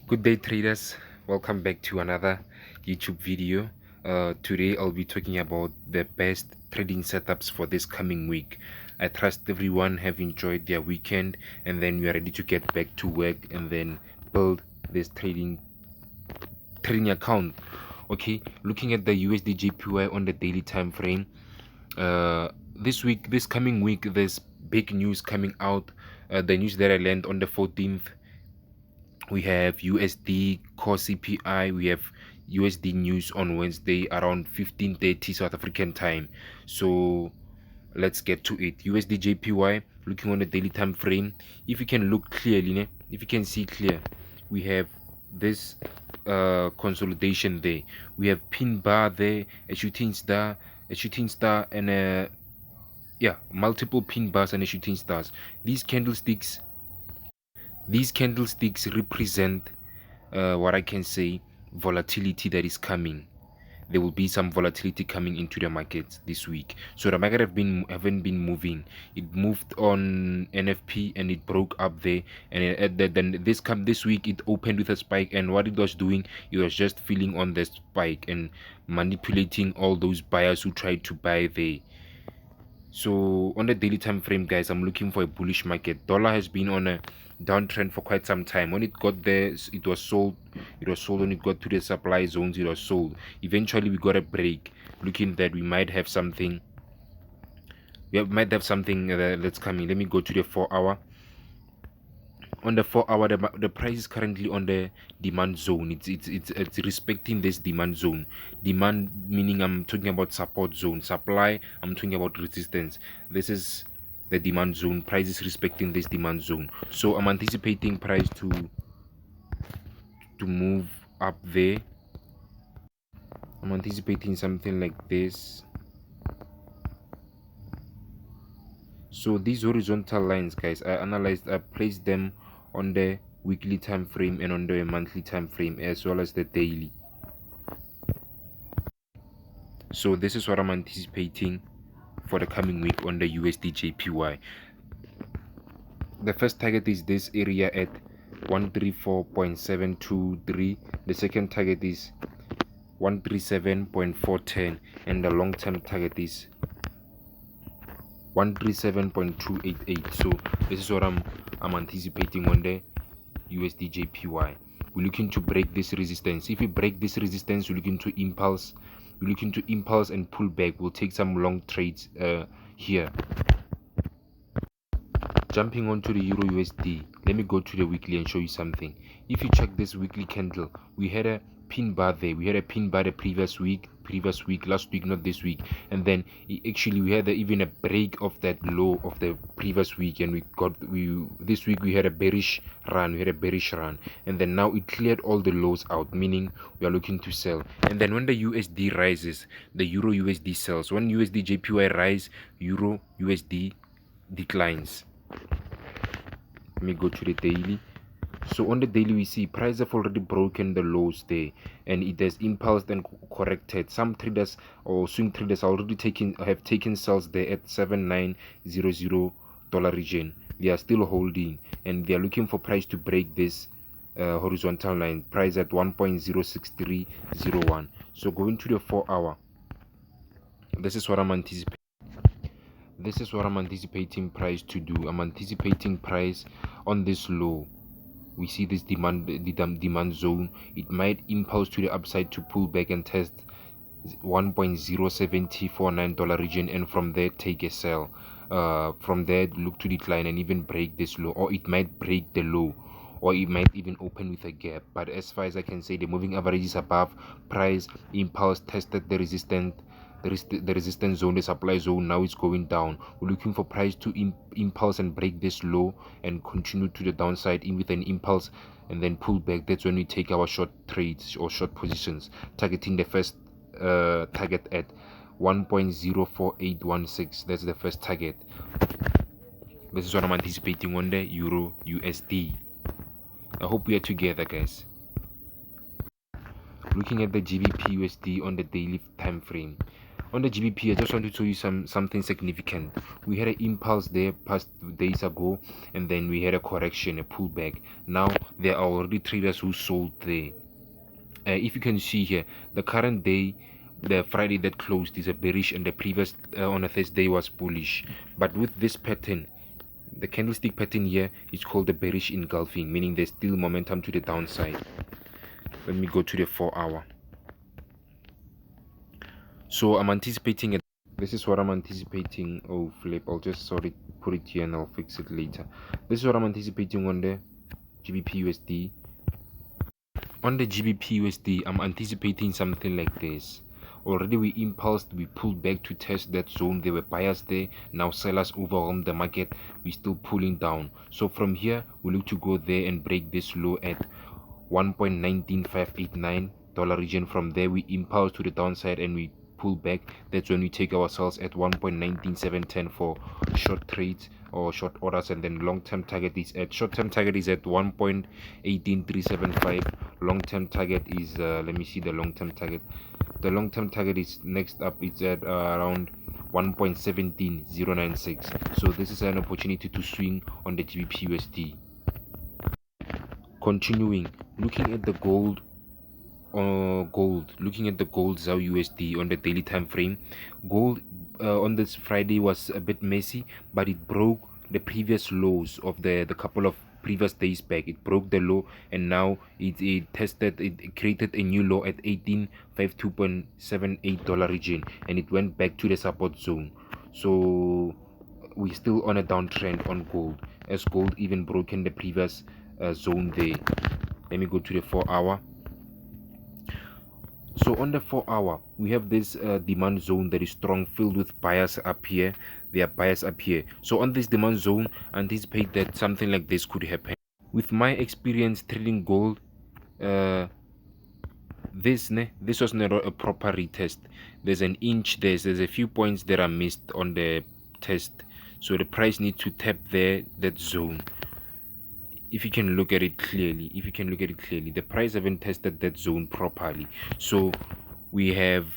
Good day, traders. Welcome back to another YouTube video. Today I'll be talking about the best trading setups for this coming week. I trust everyone have enjoyed their weekend and then we are ready to get back to work and then build this trading account. Okay, looking at the USDJPY on the daily time frame. This coming week, there's big news coming out. The news that I learned on the 14th. We have USD core CPI. We have USD news on Wednesday around 15:30 South African time. So let's get to it. USDJPY, looking on the daily time frame. If you can look clearly, if you can see clear, we have this consolidation there. We have pin bar there, a shooting star, and multiple pin bars and a shooting stars. These candlesticks represent what I can say, volatility that is coming. There will be some volatility coming into the markets this week. So the market haven't been moving. It moved on NFP and it broke up there, and then this week it opened with a spike, and what it was doing, it was just filling on the spike and manipulating all those buyers who tried to buy there. So on the daily time frame, guys, I'm looking for a bullish market. Dollar has been on a downtrend for quite some time. When it got there, it was sold. When it got to the supply zones, it was sold. Eventually we got a break, looking that we might have something that's coming. Let me go to the 4-hour. On the 4-hour, the price is currently on the demand zone. It's respecting this demand zone. Demand meaning I'm talking about support zone. Supply, I'm talking about resistance. This is the demand zone. Price is respecting this demand zone. So I'm anticipating price to move up there. I'm anticipating something like this. So these horizontal lines, guys, I placed them on the weekly time frame and on the monthly time frame as well as the daily. So this is what I'm anticipating for the coming week on the USDJPY. The first target is this area at 134.723. The second target is 137.410, and the long-term target is 137.288. So this is what I'm anticipating on the USDJPY. We're looking to break this resistance. If we break this resistance, we're looking to impulse and pull back. We'll take some long trades here. Jumping onto the Euro USD, let me go to the weekly and show you something. If you check this weekly candle, we had a pin bar there. We had a pin bar the previous week, last week, not this week. And then we had even a break of that low of the previous week, and this week we had a bearish run. And then now it cleared all the lows out, meaning we are looking to sell. And then when the USD rises, the Euro USD sells. When USD JPY rise, Euro USD declines. Let me go to the daily. So on the daily, we see price have already broken the lows there, and it has impulsed and corrected. Some traders or swing traders have taken sells there at $7900 region. They are still holding, and they are looking for price to break this horizontal line. Price at 1.06301. So going to the 4-hour, this is what I'm anticipating. This is what I'm anticipating price to do. I'm anticipating price on this low. We see this demand zone. It might impulse to the upside to pull back and test $1.07049 region, and from there take a sell. From there look to decline and even break this low, or it might break the low, or it might even open with a gap. But as far as I can say, the moving average is above. Price impulse tested the resistance zone, the supply zone. Now it's going down. We're looking for price to impulse and break this low and continue to the downside in with an impulse and then pull back. That's when we take our short trades or short positions, targeting the first target at 1.04816. That's the first target. This is what I'm anticipating on the Euro USD. I hope we are together, guys. Looking at the GBPUSD on the daily time frame, On the GBP, I just want to show you something significant. We had an impulse there past days ago, and then we had a correction, a pullback. Now there are already traders who sold there. If you can see here, the current day, the Friday that closed, is a bearish, and the previous on a Thursday was bullish. But with this pattern, the candlestick pattern here is called the bearish engulfing, meaning there's still momentum to the downside. Let me go to the 4-hour. So I'm anticipating it. This is what I'm anticipating. Oh flip, I'll just put it here and I'll fix it later. This is what I'm anticipating on the GBPUSD. On the GBPUSD, I'm anticipating something like this. Already we impulsed, we pulled back to test that zone. There were buyers there. Now sellers overwhelmed the market. We're still pulling down. So from here, we look to go there and break this low at $1.19589 region. From there, we impulse to the downside and we pull back. That's when we take ourselves at 1.19710 for short trades or short orders, and then long-term target is at short-term target is at 1.18375. Long-term target is let me see the long-term target. The long-term target is next up. It's at around 1.17096. So this is an opportunity to swing on the GBPUSD. Continuing, looking at the gold, looking at the gold ZAR USD on the daily time frame. Gold on this Friday was a bit messy, but it broke the previous lows of the couple of previous days back. It broke the low, and now it created a new low at $1852.78 region, and it went back to the support zone. So we're still on a downtrend on gold, as gold even broken the previous zone there. Let me go to the 4-hour. So on the 4-hour, we have this demand zone that is strong, filled with buyers up here. There are buyers up here. So on this demand zone, anticipate that something like this could happen. With my experience trading gold, this was not a proper retest. There's an inch, there's a few points that are missed on the test. So the price needs to tap that zone. If you can look at it clearly, the price haven't tested that zone properly. So we have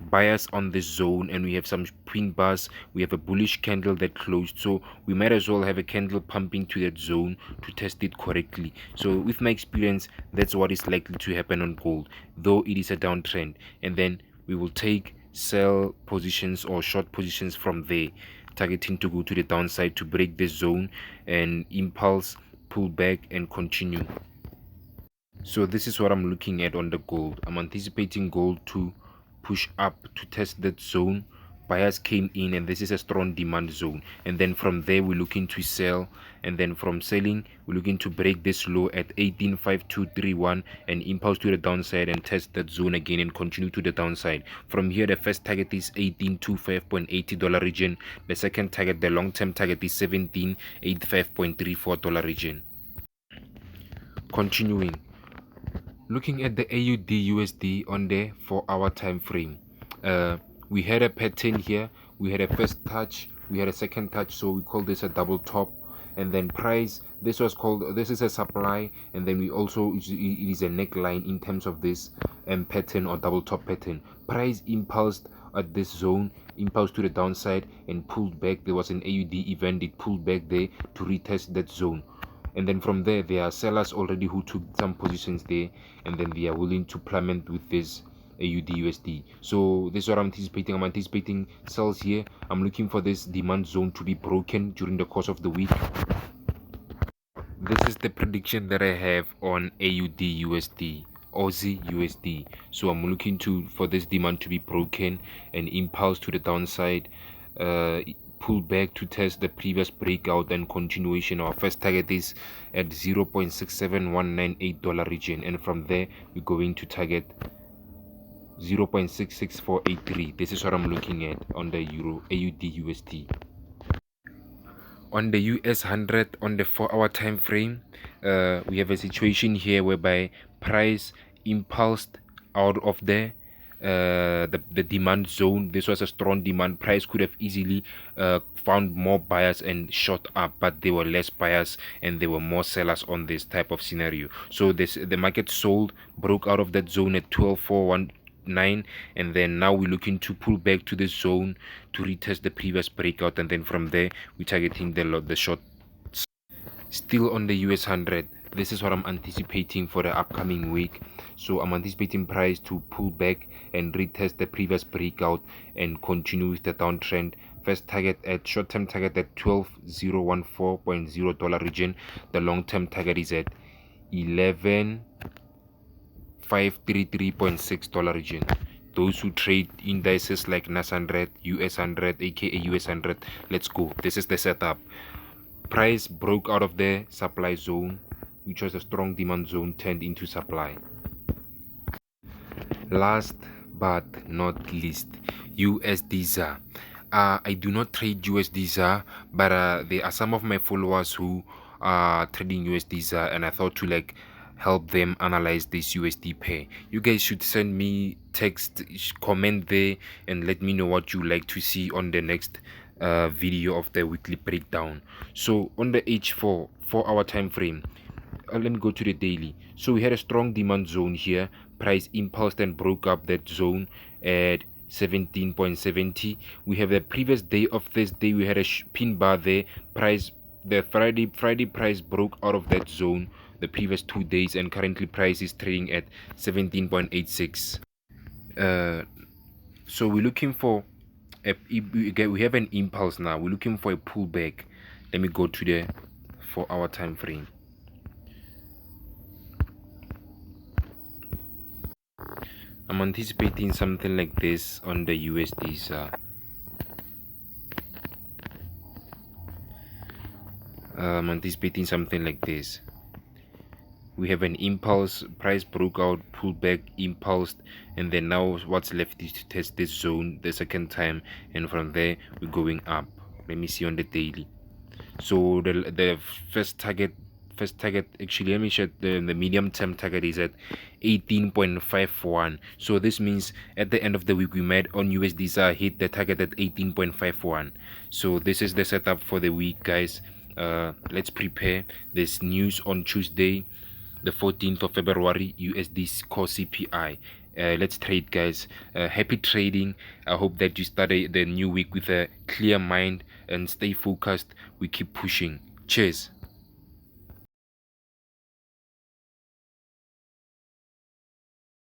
buyers on this zone, and we have some pin bars. We have a bullish candle that closed, so we might as well have a candle pumping to that zone to test it correctly. So with my experience, that's what is likely to happen on gold, though it is a downtrend, and then we will take sell positions or short positions from there, targeting to go to the downside to break this zone and impulse, pull back, and continue. So this is what I'm looking at on the gold. I'm anticipating gold to push up to test that zone. Buyers came in, and this is a strong demand zone, and then from there we're looking to sell, and then from selling we're looking to break this low at 185231 and impulse to the downside and test that zone again and continue to the downside. From here, the first target is $1825.80 region. The second target, the long-term target, is $1785.34 region. Continuing, looking at the AUDUSD on the 4-hour time frame. We had a pattern here. We had a first touch, we had a second touch, so we call this a double top. And then price, this is a supply, and then we also, it is a neckline in terms of this pattern or double top pattern. Price impulsed at this zone, impulsed to the downside and pulled back. There was an AUD event, it pulled back there to retest that zone, and then from there are sellers already who took some positions there, and then they are willing to plummet with this AUDUSD. So this is what I'm anticipating. I'm anticipating sells here. I'm looking for this demand zone to be broken during the course of the week. This is the prediction that I have on AUDUSD, Aussie USD. So I'm looking for this demand to be broken and impulse to the downside, pull back to test the previous breakout and continuation. Our first target is at $0.67198 region, and from there we're going to target 0.66483. This is what I'm looking at on the AUDUSD. On the US100 on the 4-hour time frame, we have a situation here whereby price impulsed out of the demand zone. This was a strong demand. Price could have easily found more buyers and shot up, but there were less buyers and there were more sellers on this type of scenario. So the market sold, broke out of that zone at 9, and then now we're looking to pull back to the zone to retest the previous breakout, and then from there we're targeting the short. Still on the US100, this is what I'm anticipating for the upcoming week. So I'm anticipating price to pull back and retest the previous breakout and continue with the downtrend. First target at short-term target at $12,014.0 region. The long-term target is at $11,533.6 region. Those who trade indices like NAS100, US100, aka US100, let's go. This is the setup. Price broke out of the supply zone, which was a strong demand zone, turned into supply. Last but not least, USDZAR. I do not trade USDZAR, but there are some of my followers who are trading USDZAR, and I thought to like help them analyze this USD pair. You guys should send me text, comment there, and let me know what you like to see on the next video of the weekly breakdown. So on the H4 4-hour time frame, let me go to the daily. So we had a strong demand zone here. Price impulsed and broke up that zone at 17.70. We have the previous day of this day, we had a pin bar there. The Friday price broke out of that zone the previous 2 days, and currently price is trading at 17.86. So we're looking for we have an impulse now. We're looking for a pullback. Let me go to the 4-hour time frame. I'm anticipating something like this on the USDZAR. I'm anticipating something like this. We have an impulse, price broke out, pullback, impulsed, and then now what's left is to test this zone the second time, and from there we're going up. Let me see on the daily. So the first target actually, let me check, the medium term target is at 18.51. so this means at the end of the week we might on USDZAR hit the target at 18.51. so this is the setup for the week, guys. Let's prepare. This news on Tuesday the 14th of February, USD core CPI. Let's trade, guys. Happy trading. I hope that you start the new week with a clear mind and stay focused. We keep pushing. Cheers.